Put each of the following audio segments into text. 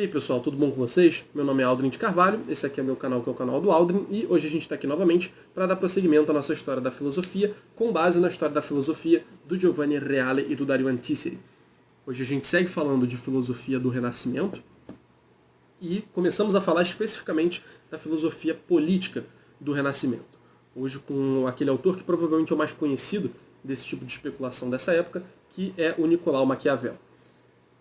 aí pessoal, tudo bom com vocês? Meu nome é Aldrin de Carvalho, esse aqui é meu canal, que é o canal do Aldrin, e hoje a gente está aqui novamente para dar prosseguimento à nossa história da filosofia, com base na história da filosofia do Giovanni Reale e do Dario Antiseri. Hoje a gente segue falando de filosofia do Renascimento e começamos a falar especificamente da filosofia política do Renascimento. Hoje com aquele autor que provavelmente é o mais conhecido desse tipo de especulação dessa época, que é o Nicolau Maquiavel.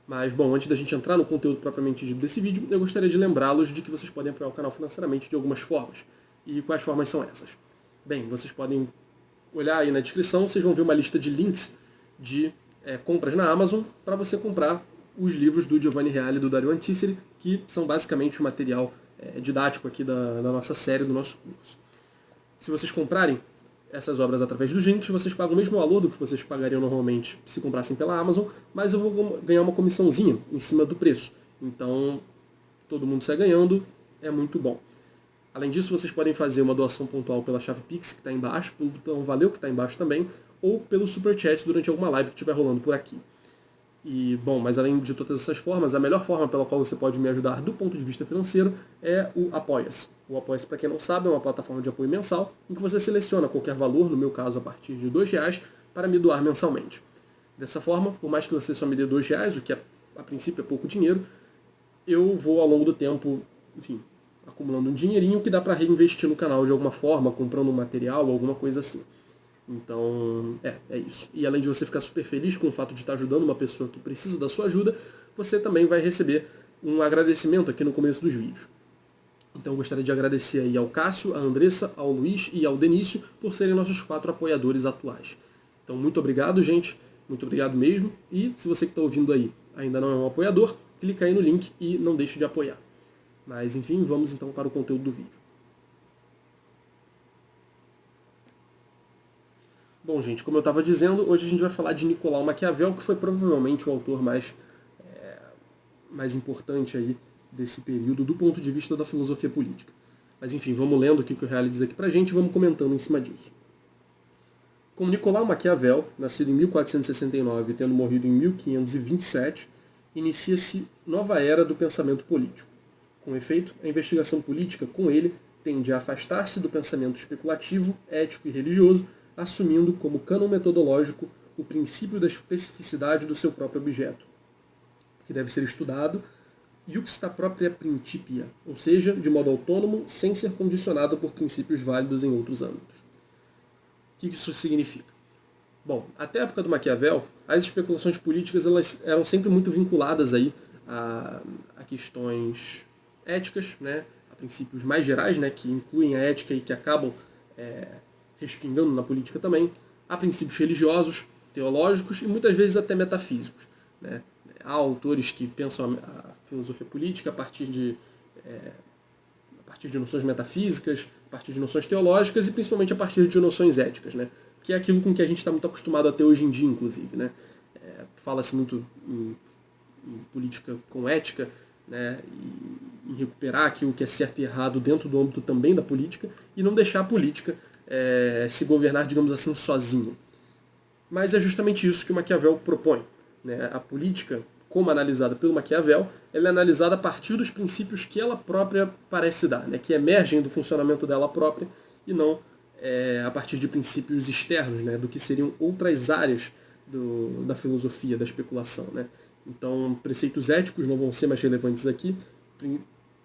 Mas, bom, antes da gente entrar no conteúdo propriamente dito desse vídeo, eu gostaria de lembrá-los de que vocês podem apoiar o canal financeiramente de algumas formas. E quais formas são essas? Bem, vocês podem olhar aí na descrição, vocês vão ver uma lista de links de compras na Amazon para você comprar os livros do Giovanni Reale e do Dario Antiseri, que são basicamente o material didático aqui da nossa série, do nosso curso. Se vocês comprarem essas obras através dos links, vocês pagam o mesmo valor do que vocês pagariam normalmente se comprassem pela Amazon, mas eu vou ganhar uma comissãozinha em cima do preço. Então, todo mundo sai ganhando, é muito bom. Além disso, vocês podem fazer uma doação pontual pela chave Pix, que está embaixo, pelo botão Valeu, que está embaixo também, ou pelo Superchat durante alguma live que estiver rolando por aqui. E, bom, mas além de todas essas formas, a melhor forma pela qual você pode me ajudar do ponto de vista financeiro é o Apoia-se. O Apoia-se, para quem não sabe, é uma plataforma de apoio mensal em que você seleciona qualquer valor, no meu caso a partir de R$2, para me doar mensalmente. Dessa forma, por mais que você só me dê R$2, o que a princípio é pouco dinheiro, eu vou ao longo do tempo, enfim, acumulando um dinheirinho que dá para reinvestir no canal de alguma forma, comprando um material, alguma coisa assim. Então, é isso. E além de você ficar super feliz com o fato de estar ajudando uma pessoa que precisa da sua ajuda, você também vai receber um agradecimento aqui no começo dos vídeos. Então eu gostaria de agradecer aí ao Cássio, à Andressa, ao Luiz e ao Denício por serem nossos 4 apoiadores atuais. Então muito obrigado, gente. Muito obrigado mesmo. E se você que está ouvindo aí ainda não é um apoiador, clica aí no link e não deixe de apoiar. Mas enfim, vamos então para o conteúdo do vídeo. Bom, gente, como eu estava dizendo, hoje a gente vai falar de Nicolau Maquiavel, que foi provavelmente o autor mais importante aí desse período do ponto de vista da filosofia política. Mas enfim, vamos lendo o que o Reale diz aqui pra gente e vamos comentando em cima disso. Como Nicolau Maquiavel, nascido em 1469 e tendo morrido em 1527, inicia-se nova era do pensamento político. Com efeito, a investigação política, com ele, tende a afastar-se do pensamento especulativo, ético e religioso, assumindo como cânon metodológico o princípio da especificidade do seu próprio objeto, que deve ser estudado iuxta propria principia, ou seja, de modo autônomo, sem ser condicionado por princípios válidos em outros âmbitos. O que isso significa? Bom, até a época do Maquiavel, as especulações políticas elas eram sempre muito vinculadas aí a questões éticas, né, a princípios mais gerais, né, que incluem a ética e que acabam respingando na política também, a princípios religiosos, teológicos e muitas vezes até metafísicos, né. Há autores que pensam a filosofia política a partir de noções metafísicas, a partir de noções teológicas e principalmente a partir de noções éticas, né? Que é aquilo com que a gente está muito acostumado até hoje em dia, inclusive. Né? Fala-se muito em política com ética, né? E em recuperar aquilo que é certo e errado dentro do âmbito também da política e não deixar a política se governar, digamos assim, sozinha. Mas é justamente isso que o Maquiavel propõe. Né? A política, como analisada pelo Maquiavel, ela é analisada a partir dos princípios que ela própria parece dar, né? Que emergem do funcionamento dela própria e não a partir de princípios externos, né? Do que seriam outras áreas da filosofia, da especulação. Né? Então, preceitos éticos não vão ser mais relevantes aqui,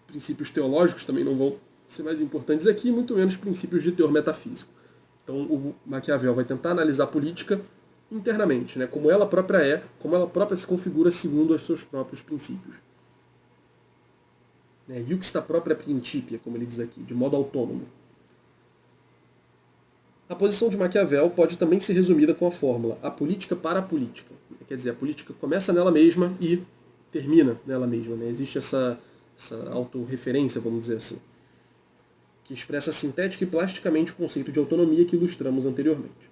princípios teológicos também não vão ser mais importantes aqui, muito menos princípios de teor metafísico. Então, o Maquiavel vai tentar analisar a política internamente, né? Como ela própria é, como ela própria se configura segundo os seus próprios princípios. Iuxta propria principia, como ele diz aqui, de modo autônomo. A posição de Maquiavel pode também ser resumida com a fórmula a política para a política. Quer dizer, a política começa nela mesma e termina nela mesma. Né? Existe essa autorreferência, vamos dizer assim, que expressa sintética e plasticamente o conceito de autonomia que ilustramos anteriormente.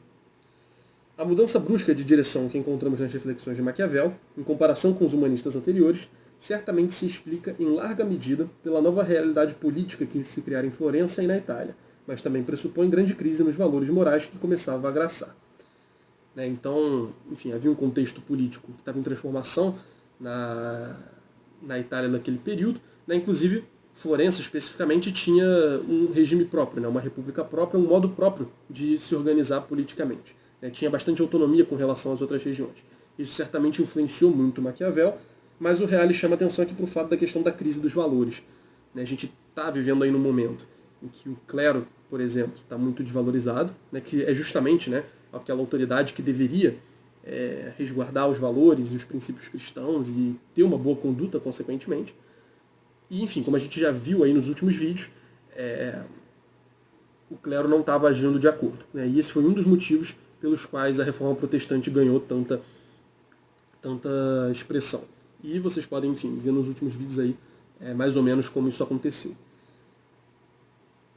A mudança brusca de direção que encontramos nas reflexões de Maquiavel, em comparação com os humanistas anteriores, certamente se explica em larga medida pela nova realidade política que se criara em Florença e na Itália, mas também pressupõe grande crise nos valores morais que começava a agraçar. Então, enfim, havia um contexto político que estava em transformação na Itália naquele período, né? Inclusive Florença especificamente tinha um regime próprio, né? Uma república própria, um modo próprio de se organizar politicamente, né? Tinha bastante autonomia com relação às outras regiões. Isso certamente influenciou muito Maquiavel, mas o Reale chama atenção aqui para o fato da questão da crise dos valores, né? A gente está vivendo aí num momento em que o clero, por exemplo, está muito desvalorizado, né? Que é justamente, né, aquela autoridade que deveria resguardar os valores e os princípios cristãos e ter uma boa conduta, consequentemente. E, enfim, como a gente já viu aí nos últimos vídeos, o clero não estava agindo de acordo, né? E esse foi um dos motivos pelos quais a reforma protestante ganhou tanta expressão. E vocês podem, enfim, ver nos últimos vídeos aí mais ou menos como isso aconteceu.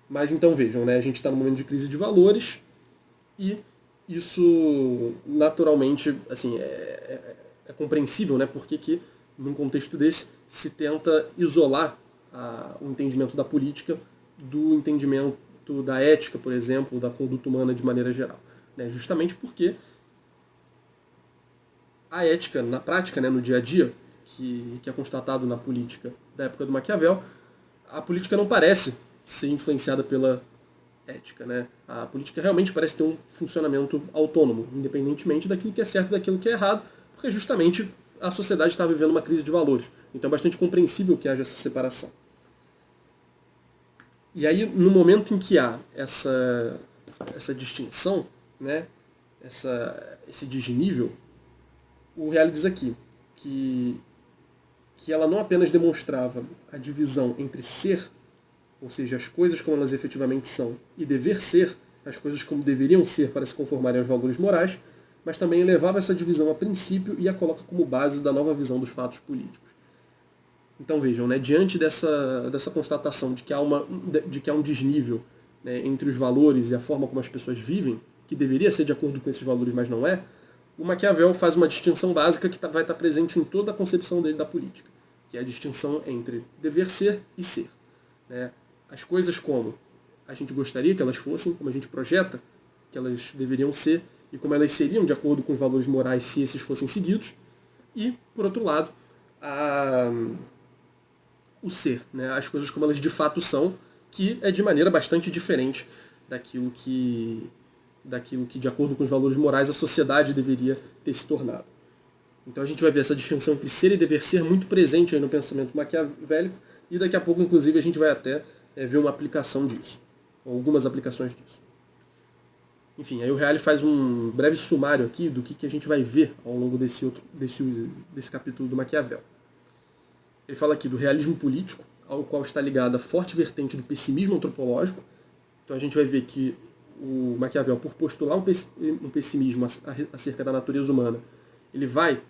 Mas então vejam, né? A gente está num momento de crise de valores e isso naturalmente assim, é compreensível, né? Porque num contexto desse se tenta isolar o entendimento da política do entendimento da ética, por exemplo, da conduta humana de maneira geral, né? Justamente porque a ética, na prática, né, no dia a dia, que é constatado na política da época do Maquiavel, a política não parece ser influenciada pela ética, né? A política realmente parece ter um funcionamento autônomo, independentemente daquilo que é certo e daquilo que é errado, porque justamente a sociedade está vivendo uma crise de valores. Então é bastante compreensível que haja essa separação. E aí, no momento em que há essa distinção, né, esse desnível, o Reale diz aqui que ela não apenas demonstrava a divisão entre ser, ou seja, as coisas como elas efetivamente são, e dever ser, as coisas como deveriam ser para se conformarem aos valores morais, mas também elevava essa divisão a princípio e a coloca como base da nova visão dos fatos políticos. Então vejam, né, diante dessa constatação de que há um desnível, né, entre os valores e a forma como as pessoas vivem, que deveria ser de acordo com esses valores, mas não é, o Maquiavel faz uma distinção básica que vai estar presente em toda a concepção dele da política, que é a distinção entre dever ser e ser, né? As coisas como a gente gostaria que elas fossem, como a gente projeta que elas deveriam ser, e como elas seriam de acordo com os valores morais se esses fossem seguidos, e, por outro lado, o ser, né? As coisas como elas de fato são, que é de maneira bastante diferente daquilo que, de acordo com os valores morais, a sociedade deveria ter se tornado. Então a gente vai ver essa distinção entre ser e dever ser muito presente aí no pensamento maquiavélico, e daqui a pouco, inclusive, a gente vai até ver uma aplicação disso, ou algumas aplicações disso. Enfim, aí o Reale faz um breve sumário aqui do que a gente vai ver ao longo desse capítulo do Maquiavel. Ele fala aqui do realismo político, ao qual está ligada a forte vertente do pessimismo antropológico. Então a gente vai ver que o Maquiavel, por postular um pessimismo acerca da natureza humana, ele vai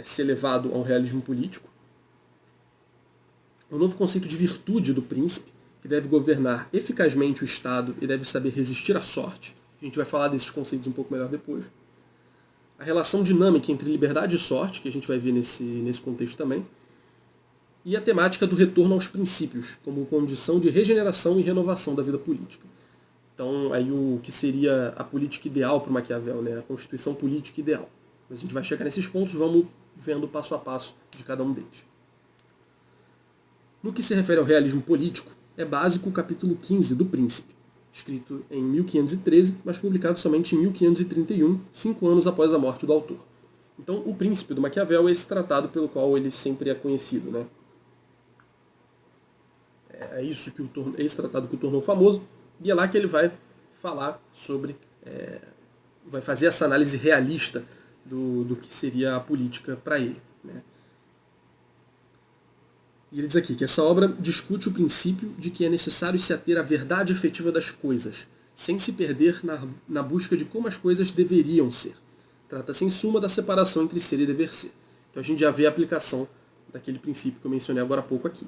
ser levado a um realismo político. O novo conceito de virtude do príncipe, que deve governar eficazmente o Estado e deve saber resistir à sorte. A gente vai falar desses conceitos um pouco melhor depois. A relação dinâmica entre liberdade e sorte, que a gente vai ver nesse contexto também. E a temática do retorno aos princípios, como condição de regeneração e renovação da vida política. Então, aí o que seria a política ideal para o Maquiavel, né? A constituição política ideal. Mas a gente vai chegar nesses pontos, vamos vendo passo a passo de cada um deles. No que se refere ao realismo político, é básico o capítulo 15 do Príncipe, escrito em 1513, mas publicado somente em 1531, 5 anos após a morte do autor. Então, o Príncipe do Maquiavel é esse tratado pelo qual ele sempre é conhecido, né? É esse tratado que o tornou famoso, e é lá que ele vai falar sobre, vai fazer essa análise realista do que seria a política para ele, né? E ele diz aqui que essa obra discute o princípio de que é necessário se ater à verdade efetiva das coisas, sem se perder na busca de como as coisas deveriam ser. Trata-se, em suma, da separação entre ser e dever ser. Então a gente já vê a aplicação daquele princípio que eu mencionei agora há pouco aqui,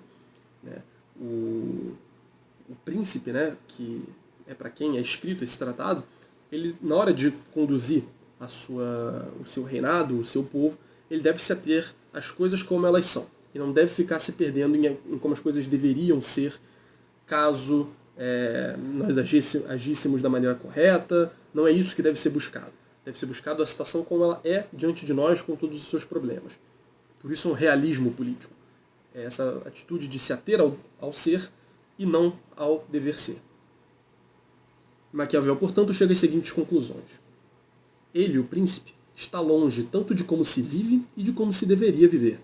né? O príncipe, né, que é para quem é escrito esse tratado, ele, na hora de conduzir o seu reinado, o seu povo, ele deve se ater às coisas como elas são. E não deve ficar se perdendo em como as coisas deveriam ser, caso nós agíssemos da maneira correta. Não é isso que deve ser buscado. Deve ser buscado a situação como ela é diante de nós, com todos os seus problemas. Por isso é um realismo político. É essa atitude de se ater ao ser e não ao dever ser. Maquiavel, portanto, chega às seguintes conclusões. Ele, o príncipe, está longe tanto de como se vive e de como se deveria viver,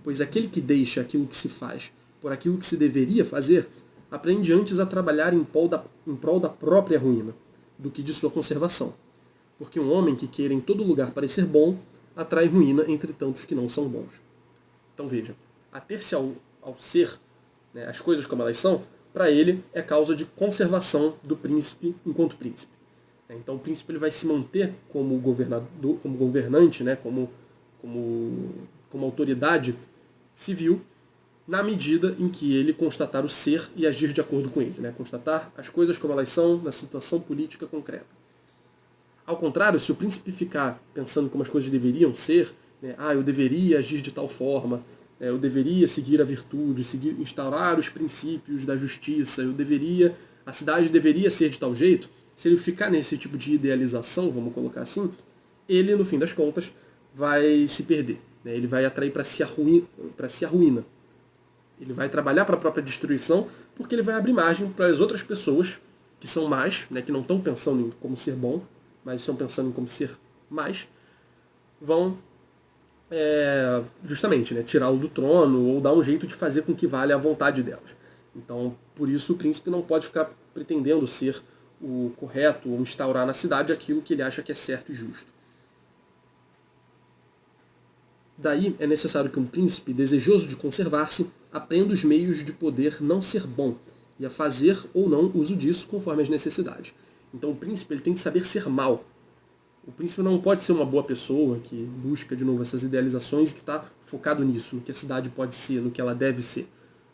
pois aquele que deixa aquilo que se faz por aquilo que se deveria fazer, aprende antes a trabalhar em prol da própria ruína, do que de sua conservação. Porque um homem que queira em todo lugar parecer bom, atrai ruína entre tantos que não são bons. Então veja, ater-se ao ser, né, as coisas como elas são, para ele é causa de conservação do príncipe enquanto príncipe. Então o príncipe ele vai se manter como governador, como governante, né, como autoridade civil, na medida em que ele constatar o ser e agir de acordo com ele, né, constatar as coisas como elas são na situação política concreta. Ao contrário, se o príncipe ficar pensando como as coisas deveriam ser, né, eu deveria agir de tal forma, eu deveria seguir a virtude, instaurar os princípios da justiça, a cidade deveria ser de tal jeito, se ele ficar nesse tipo de idealização, vamos colocar assim, ele, no fim das contas, vai se perder. Né? Ele vai atrair para si a ruína. Ele vai trabalhar para a própria destruição, porque ele vai abrir margem para as outras pessoas que são más, né, que não estão pensando em como ser bom, mas estão pensando em como ser mais, vão justamente, né, tirá-lo do trono ou dar um jeito de fazer com que valha a vontade delas. Então, por isso o príncipe não pode ficar pretendendo ser o correto ou instaurar na cidade aquilo que ele acha que é certo e justo. Daí é necessário que um príncipe, desejoso de conservar-se, aprenda os meios de poder não ser bom e a fazer ou não uso disso conforme as necessidades. Então o príncipe ele tem que saber ser mal. O príncipe não pode ser uma boa pessoa que busca de novo essas idealizações e que está focado nisso, no que a cidade pode ser, no que ela deve ser.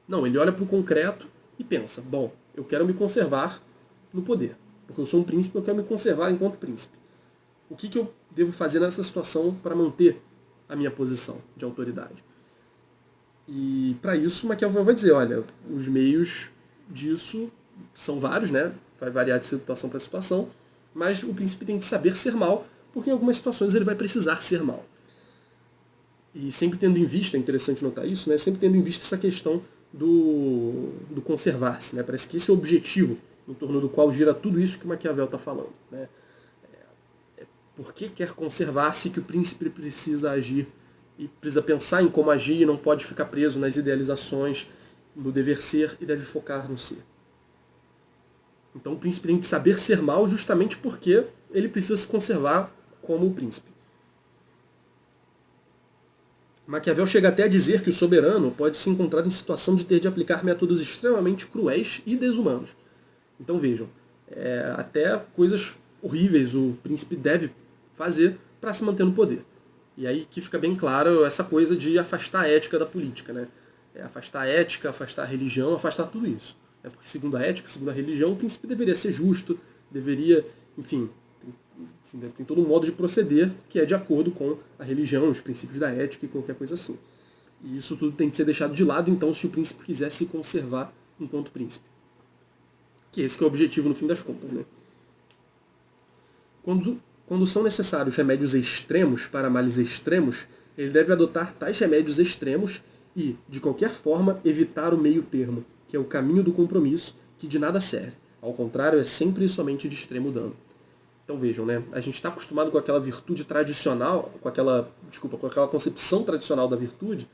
Não, ele olha para o concreto e pensa, bom, eu quero me conservar no poder, porque eu sou um príncipe, eu quero me conservar enquanto príncipe. O que eu devo fazer nessa situação para manter a minha posição de autoridade? E para isso Maquiavel vai dizer, olha, os meios disso são vários, né? Vai variar de situação para situação, mas o príncipe tem que saber ser mal, porque em algumas situações ele vai precisar ser mal. E sempre tendo em vista, é interessante notar isso, né? Sempre tendo em vista essa questão do conservar-se, né? Parece que esse é o objetivo em torno do qual gira tudo isso que o Maquiavel está falando, né? Por que quer conservar-se que o príncipe precisa agir e precisa pensar em como agir e não pode ficar preso nas idealizações, no dever ser e deve focar no ser. Então o príncipe tem que saber ser mal justamente porque ele precisa se conservar como o príncipe. Maquiavel chega até a dizer que o soberano pode se encontrar em situação de ter de aplicar métodos extremamente cruéis e desumanos. Então vejam, até coisas horríveis o príncipe deve fazer para se manter no poder. E aí que fica bem claro essa coisa de afastar a ética da política, né? Afastar a ética, afastar a religião, afastar tudo isso. Porque segundo a ética, segundo a religião, o príncipe deveria ser justo, deveria, enfim, tem todo um modo de proceder que é de acordo com a religião, os princípios da ética e qualquer coisa assim. E isso tudo tem que ser deixado de lado, então, se o príncipe quiser se conservar enquanto príncipe. Que esse que é o objetivo no fim das contas, né? Quando são necessários remédios extremos para males extremos, ele deve adotar tais remédios extremos e, de qualquer forma, evitar o meio termo, que é o caminho do compromisso, que de nada serve. Ao contrário, é sempre e somente de extremo dano. Então vejam, né? A gente está acostumado com aquela virtude tradicional, com aquela concepção tradicional da virtude,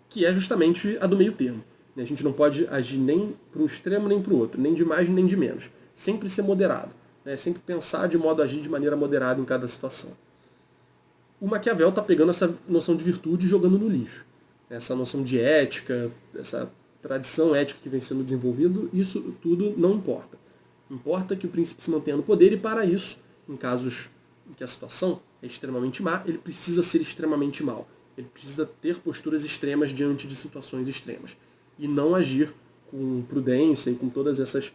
que é justamente a do meio termo. A gente não pode agir nem para um extremo nem para o outro, nem de mais nem de menos. Sempre ser moderado. Sempre pensar de modo a agir de maneira moderada em cada situação. O Maquiavel está pegando essa noção de virtude e jogando no lixo. Essa noção de ética, essa tradição ética que vem sendo desenvolvido, isso tudo não importa. Importa que o príncipe se mantenha no poder e para isso, em casos em que a situação é extremamente má, ele precisa ser extremamente mau. Ele precisa ter posturas extremas diante de situações extremas. E não agir com prudência e com todas essas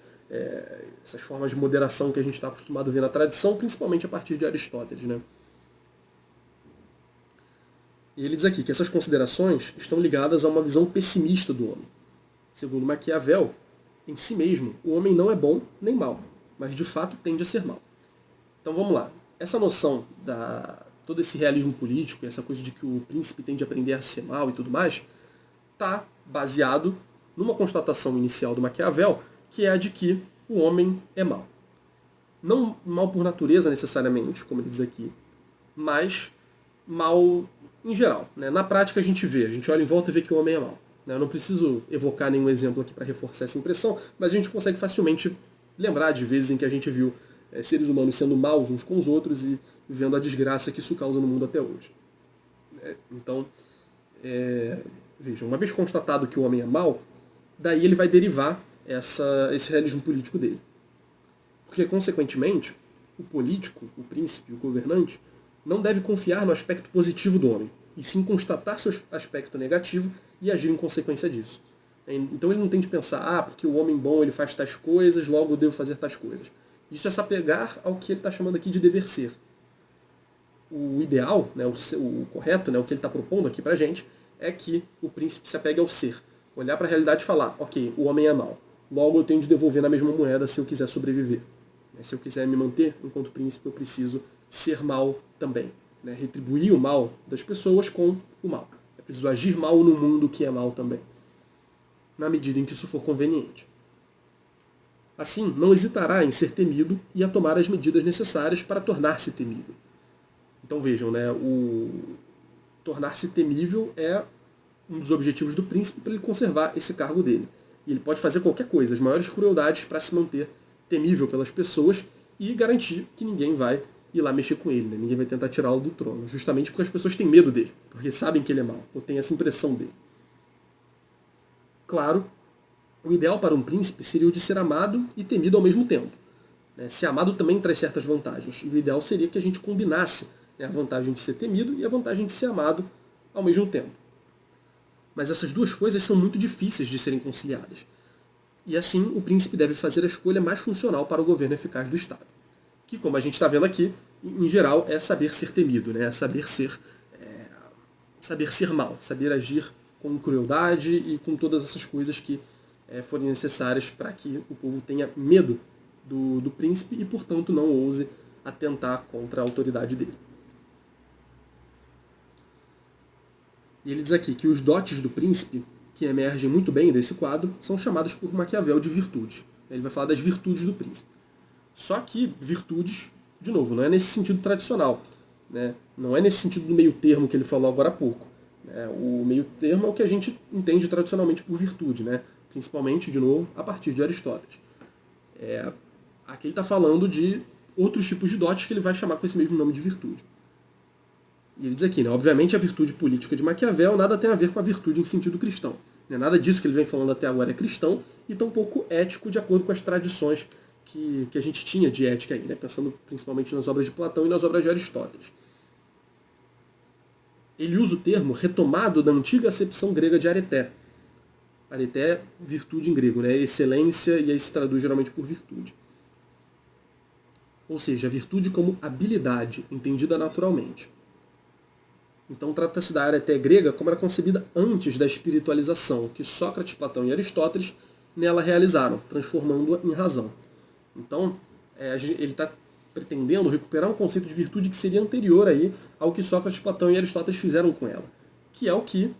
formas de moderação que a gente está acostumado a ver na tradição, principalmente a partir de Aristóteles, né? E ele diz aqui que essas considerações estão ligadas a uma visão pessimista do homem. Segundo Maquiavel, em si mesmo, o homem não é bom nem mau, mas de fato tende a ser mau. Então vamos lá. Essa noção todo esse realismo político, essa coisa de que o príncipe tende a aprender a ser mau e tudo mais, está baseado numa constatação inicial do Maquiavel, que é a de que o homem é mau. Não mal por natureza necessariamente, como ele diz aqui, mas mal em geral. Né? Na prática a gente olha em volta e vê que o homem é mau. Né? Eu não preciso evocar nenhum exemplo aqui para reforçar essa impressão, mas a gente consegue facilmente lembrar de vezes em que a gente viu seres humanos sendo maus uns com os outros e vendo a desgraça que isso causa no mundo até hoje. Então, vejam, uma vez constatado que o homem é mau, daí ele vai derivar esse realismo político dele. Porque, consequentemente, o político, o príncipe, o governante, não deve confiar no aspecto positivo do homem, e sim constatar seu aspecto negativo e agir em consequência disso. Então ele não tem de pensar, porque o homem bom ele faz tais coisas, logo eu devo fazer tais coisas. Isso é se apegar ao que ele está chamando aqui de dever ser. O ideal, né, o correto, né, o que ele está propondo aqui pra gente, é que o príncipe se apegue ao ser. Olhar para a realidade e falar, ok, o homem é mau. Logo eu tenho de devolver na mesma moeda se eu quiser sobreviver. Se eu quiser me manter enquanto príncipe, eu preciso ser mal também. Né? Retribuir o mal das pessoas com o mal. É preciso agir mal no mundo que é mal também. Na medida em que isso for conveniente. Assim, não hesitará em ser temido e a tomar as medidas necessárias para tornar-se temível. Então vejam, né, o tornar-se temível é um dos objetivos do príncipe para ele conservar esse cargo dele. E ele pode fazer qualquer coisa, as maiores crueldades para se manter temível pelas pessoas e garantir que ninguém vai ir lá mexer com ele, né? Ninguém vai tentar tirá-lo do trono, justamente porque as pessoas têm medo dele, porque sabem que ele é mau, ou têm essa impressão dele. Claro, o ideal para um príncipe seria o de ser amado e temido ao mesmo tempo. Ser amado também traz certas vantagens, e o ideal seria que a gente combinasse a vantagem de ser temido e a vantagem de ser amado ao mesmo tempo. Mas essas duas coisas são muito difíceis de serem conciliadas. E assim, o príncipe deve fazer a escolha mais funcional para o governo eficaz do Estado. Que, como a gente está vendo aqui, em geral, é saber ser temido, né? Saber ser mal, saber agir com crueldade e com todas essas coisas que forem necessárias para que o povo tenha medo do príncipe e, portanto, não ouse atentar contra a autoridade dele. E ele diz aqui que os dotes do príncipe, que emergem muito bem desse quadro, são chamados por Maquiavel de virtudes. Ele vai falar das virtudes do príncipe. Só que virtudes, de novo, não é nesse sentido tradicional. Né? Não é nesse sentido do meio termo que ele falou agora há pouco. O meio termo é o que a gente entende tradicionalmente por virtude, né? Principalmente, de novo, a partir de Aristóteles. Aqui ele está falando de outros tipos de dotes que ele vai chamar com esse mesmo nome de virtude. E ele diz aqui, né, obviamente a virtude política de Maquiavel nada tem a ver com a virtude em sentido cristão. Nada disso que ele vem falando até agora é cristão e tampouco ético de acordo com as tradições que a gente tinha de ética aí, né, pensando principalmente nas obras de Platão e nas obras de Aristóteles. Ele usa o termo retomado da antiga acepção grega de areté. Areté é virtude em grego, né, excelência, e aí se traduz geralmente por virtude. Ou seja, a virtude como habilidade, entendida naturalmente. Então trata-se da areté grega como era concebida antes da espiritualização, que Sócrates, Platão e Aristóteles nela realizaram, transformando-a em razão. Então, ele está pretendendo recuperar um conceito de virtude que seria anterior aí ao que Sócrates, Platão e Aristóteles fizeram com ela, que é o que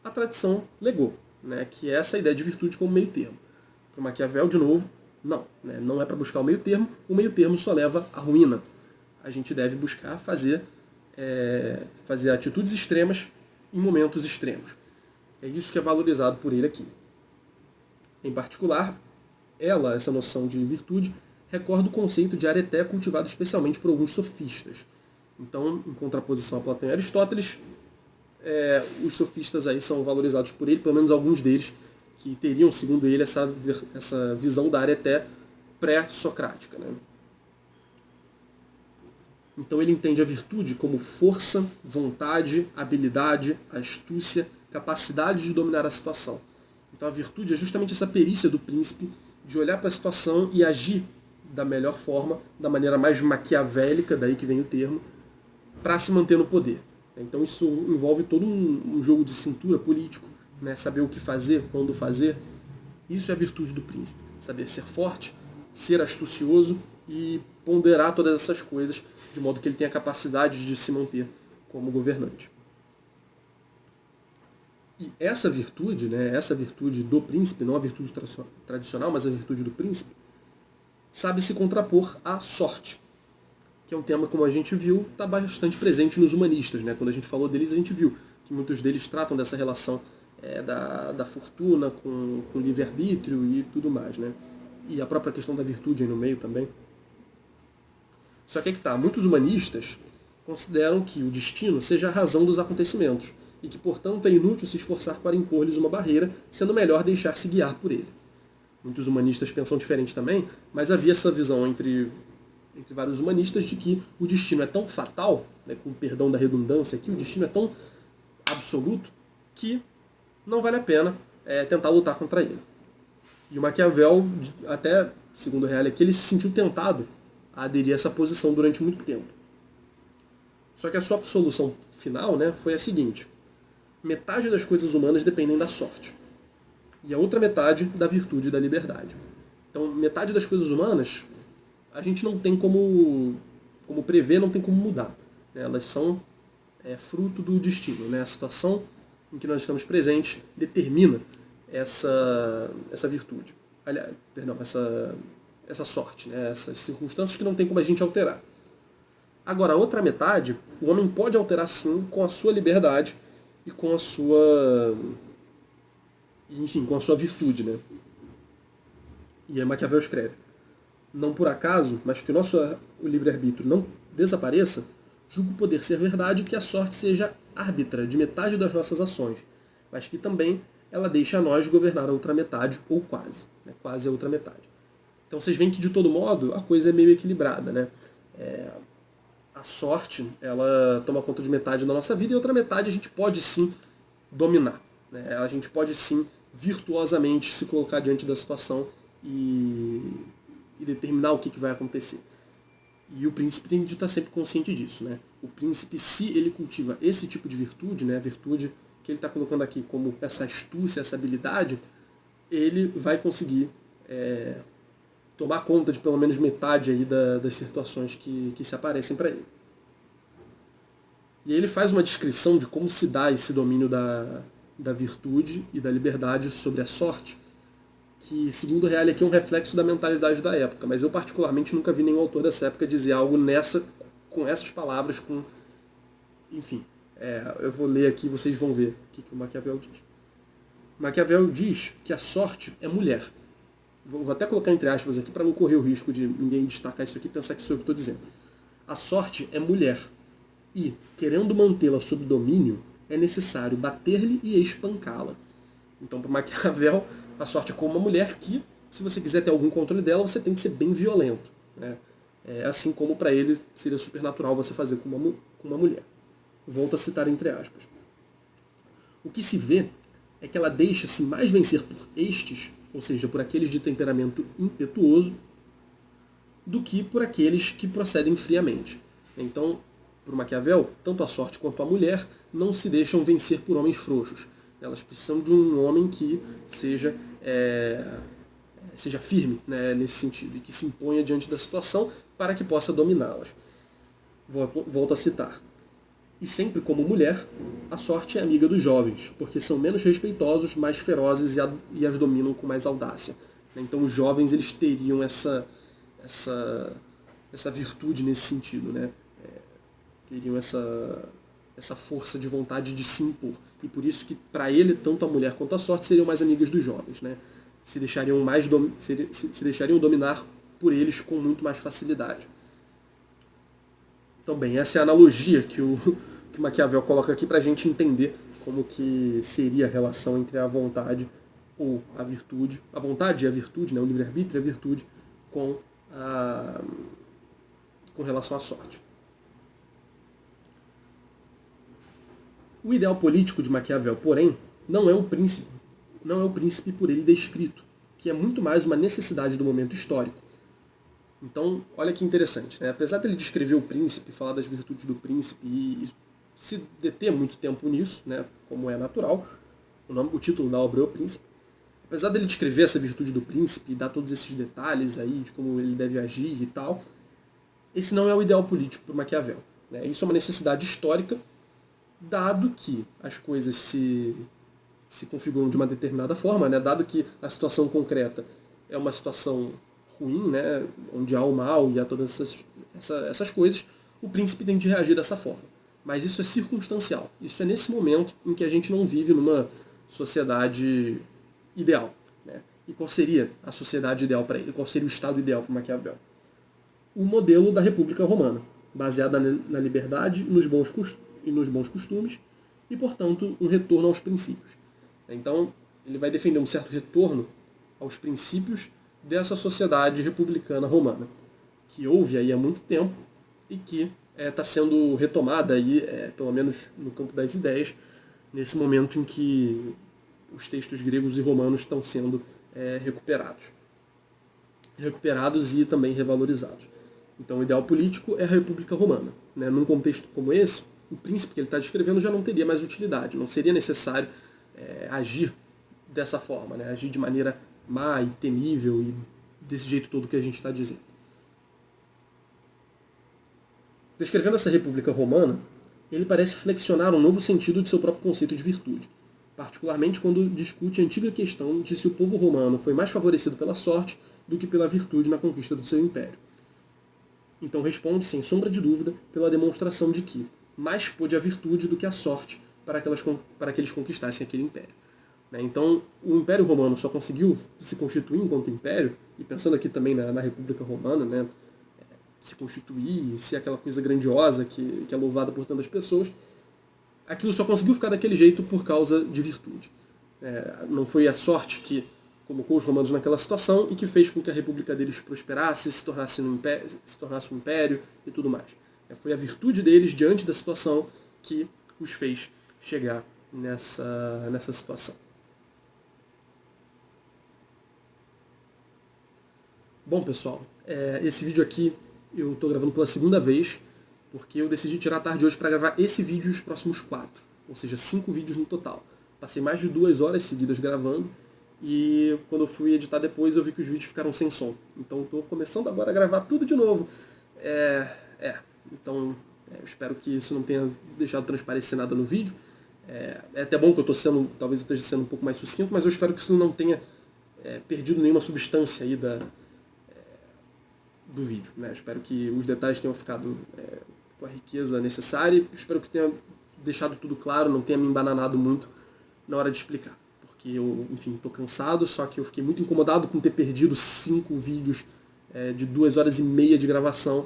a tradição legou, né? Que é essa ideia de virtude como meio termo. Para Maquiavel, de novo, não. Né? Não é para buscar o meio termo só leva à ruína. A gente deve buscar fazer atitudes extremas em momentos extremos. É isso que é valorizado por ele aqui. Em particular, essa noção de virtude, recorda o conceito de areté cultivado especialmente por alguns sofistas. Então, em contraposição a Platão e Aristóteles, os sofistas aí são valorizados por ele, pelo menos alguns deles, que teriam, segundo ele, essa visão da areté pré-socrática. Né? Então ele entende a virtude como força, vontade, habilidade, astúcia, capacidade de dominar a situação. Então a virtude é justamente essa perícia do príncipe de olhar para a situação e agir da melhor forma, da maneira mais maquiavélica, daí que vem o termo, para se manter no poder. Então isso envolve todo um jogo de cintura político, né? Saber o que fazer, quando fazer. Isso é a virtude do príncipe. Saber ser forte, ser astucioso e ponderar todas essas coisas de modo que ele tenha a capacidade de se manter como governante. E essa virtude, né, essa virtude do príncipe, não a virtude tradicional, mas a virtude do príncipe, sabe se contrapor à sorte, que é um tema, como a gente viu, está bastante presente nos humanistas. Né? Quando a gente falou deles, a gente viu que muitos deles tratam dessa relação da fortuna com o livre-arbítrio e tudo mais. Né? E a própria questão da virtude aí no meio também. Só que é que tá, muitos humanistas consideram que o destino seja a razão dos acontecimentos e que, portanto, é inútil se esforçar para impor-lhes uma barreira, sendo melhor deixar-se guiar por ele. Muitos humanistas pensam diferente também, mas havia essa visão entre vários humanistas de que o destino é tão fatal, né, com perdão da redundância aqui, o destino é tão absoluto que não vale a pena tentar lutar contra ele. E o Maquiavel, até segundo o Reale aqui, ele se sentiu tentado a aderir a essa posição durante muito tempo. Só que a sua solução final, né, foi a seguinte: metade das coisas humanas dependem da sorte, e a outra metade da virtude e da liberdade. Então, metade das coisas humanas a gente não tem como prever, não tem como mudar. Elas são fruto do destino. Né? A situação em que nós estamos presentes determina essa virtude. Aliás, perdão, essa sorte, né? Essas circunstâncias que não tem como a gente alterar. Agora, a outra metade, o homem pode alterar sim com a sua liberdade e com a sua, enfim, com a sua virtude. Né? E aí Maquiavel escreve: não por acaso, mas que o livre-arbítrio não desapareça, julgo poder ser verdade que a sorte seja árbitra de metade das nossas ações, mas que também ela deixa a nós governar a outra metade, ou quase. Né? Quase a outra metade. Então vocês veem que, de todo modo, a coisa é meio equilibrada. Né? A sorte, ela toma conta de metade da nossa vida e outra metade a gente pode sim dominar. Né? A gente pode sim, virtuosamente, se colocar diante da situação e determinar o que vai acontecer. E o príncipe tem de estar sempre consciente disso. Né? O príncipe, se ele cultiva esse tipo de virtude, né, a virtude que ele está colocando aqui como essa astúcia, essa habilidade, ele vai conseguir tomar conta de pelo menos metade aí das situações que se aparecem para ele. E aí ele faz uma descrição de como se dá esse domínio da virtude e da liberdade sobre a sorte, que, segundo o Reale, aqui é um reflexo da mentalidade da época, mas eu particularmente nunca vi nenhum autor dessa época dizer algo com essas palavras, enfim, eu vou ler aqui e vocês vão ver o que o Maquiavel diz. Maquiavel diz que a sorte é mulher. Vou até colocar entre aspas aqui para não correr o risco de ninguém destacar isso aqui e pensar que sou eu que estou dizendo. A sorte é mulher e, querendo mantê-la sob domínio, é necessário bater-lhe e espancá-la. Então, para Maquiavel, a sorte é como uma mulher que, se você quiser ter algum controle dela, você tem que ser bem violento. Né? Assim como para ele seria supernatural você fazer com uma mulher. Volto a citar entre aspas. O que se vê é que ela deixa-se mais vencer por estes, ou seja, por aqueles de temperamento impetuoso, do que por aqueles que procedem friamente. Então, para o Maquiavel, tanto a sorte quanto a mulher não se deixam vencer por homens frouxos. Elas precisam de um homem que seja firme, né, nesse sentido, e que se imponha diante da situação para que possa dominá-las. Volto a citar. E sempre como mulher, a sorte é amiga dos jovens, porque são menos respeitosos, mais ferozes e as dominam com mais audácia. Então os jovens eles teriam essa virtude nesse sentido, né? Teriam essa força de vontade de se impor. E por isso que, para ele, tanto a mulher quanto a sorte seriam mais amigas dos jovens. Né? Se deixariam dominar por eles com muito mais facilidade. Então, bem, essa é a analogia que o Maquiavel coloca aqui para a gente entender como que seria a relação entre a vontade ou a virtude, a vontade e a virtude, né? O livre-arbítrio e a virtude com relação à sorte. O ideal político de Maquiavel, porém, não é o príncipe por ele descrito, que é muito mais uma necessidade do momento histórico. Então, olha que interessante. Né? Apesar dele descrever o príncipe, falar das virtudes do príncipe e se deter muito tempo nisso, né, como é natural, o título da obra é O Príncipe. Apesar dele descrever essa virtude do príncipe e dar todos esses detalhes aí de como ele deve agir e tal, esse não é o ideal político para Maquiavel. Né? Isso é uma necessidade histórica, dado que as coisas se se configuram de uma determinada forma, né? Dado que a situação concreta é uma situação ruim, né? Onde há o mal e há todas essas coisas, o príncipe tem de reagir dessa forma. Mas isso é circunstancial. Isso é nesse momento em que a gente não vive numa sociedade ideal. Né? E qual seria a sociedade ideal para ele? Qual seria o estado ideal para Maquiavel? O modelo da República Romana, baseada na liberdade e nos bons costumes, e, portanto, um retorno aos princípios. Então, ele vai defender um certo retorno aos princípios dessa sociedade republicana romana, que houve aí há muito tempo e que está sendo retomada aí, pelo menos no campo das ideias, nesse momento em que os textos gregos e romanos estão sendo recuperados e também revalorizados. Então, o ideal político é a República Romana. Né? Num contexto como esse, o príncipe que ele está descrevendo já não teria mais utilidade, não seria necessário agir dessa forma, né? Agir de maneira má e temível e desse jeito todo que a gente está dizendo. Descrevendo essa República Romana, ele parece flexionar um novo sentido de seu próprio conceito de virtude, particularmente quando discute a antiga questão de se o povo romano foi mais favorecido pela sorte do que pela virtude na conquista do seu império. Então responde, sem sombra de dúvida, pela demonstração de que mais pôde a virtude do que a sorte para que eles conquistassem aquele império. Então, o Império Romano só conseguiu se constituir enquanto império, e pensando aqui também na República Romana, né, se constituir, ser aquela coisa grandiosa que é louvada por tantas pessoas, aquilo só conseguiu ficar daquele jeito por causa de virtude. Não foi a sorte que colocou os romanos naquela situação e que fez com que a república deles prosperasse, se tornasse um império e tudo mais. Foi a virtude deles diante da situação que os fez chegar nessa situação. Bom, pessoal, esse vídeo aqui eu estou gravando pela segunda vez, porque eu decidi tirar a tarde hoje para gravar esse vídeo e os próximos 4, ou seja, 5 vídeos no total. Passei mais de 2 horas seguidas gravando, e quando eu fui editar depois eu vi que os vídeos ficaram sem som. Então estou começando agora a gravar tudo de novo. Então eu espero que isso não tenha deixado transparecer nada no vídeo. É até bom que talvez eu esteja sendo um pouco mais sucinto, mas eu espero que isso não tenha perdido nenhuma substância aí do vídeo. Né? Espero que os detalhes tenham ficado com a riqueza necessária. Espero que tenha deixado tudo claro, não tenha me embananado muito na hora de explicar. Porque eu, enfim, estou cansado, só que eu fiquei muito incomodado com ter perdido 5 vídeos de 2 horas e meia de gravação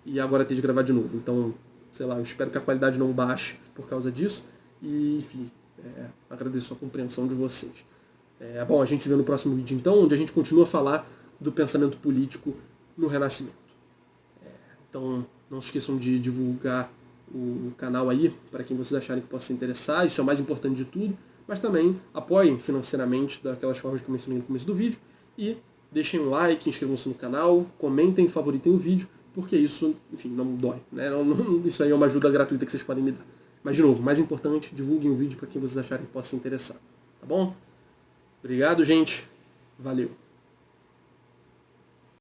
e agora ter de gravar de novo. Então, sei lá, eu espero que a qualidade não baixe por causa disso. E, enfim, agradeço a compreensão de vocês. Bom, a gente se vê no próximo vídeo então, onde a gente continua a falar do pensamento político no Renascimento. Então, não se esqueçam de divulgar o canal aí, para quem vocês acharem que possa se interessar, isso é o mais importante de tudo, mas também apoiem financeiramente daquelas formas que eu mencionei no começo do vídeo, e deixem um like, inscrevam-se no canal, comentem, favoritem o vídeo, porque isso, enfim, não dói, né? Isso aí é uma ajuda gratuita que vocês podem me dar. Mas, de novo, mais importante, divulguem o vídeo para quem vocês acharem que possa se interessar, tá bom? Obrigado, gente. Valeu.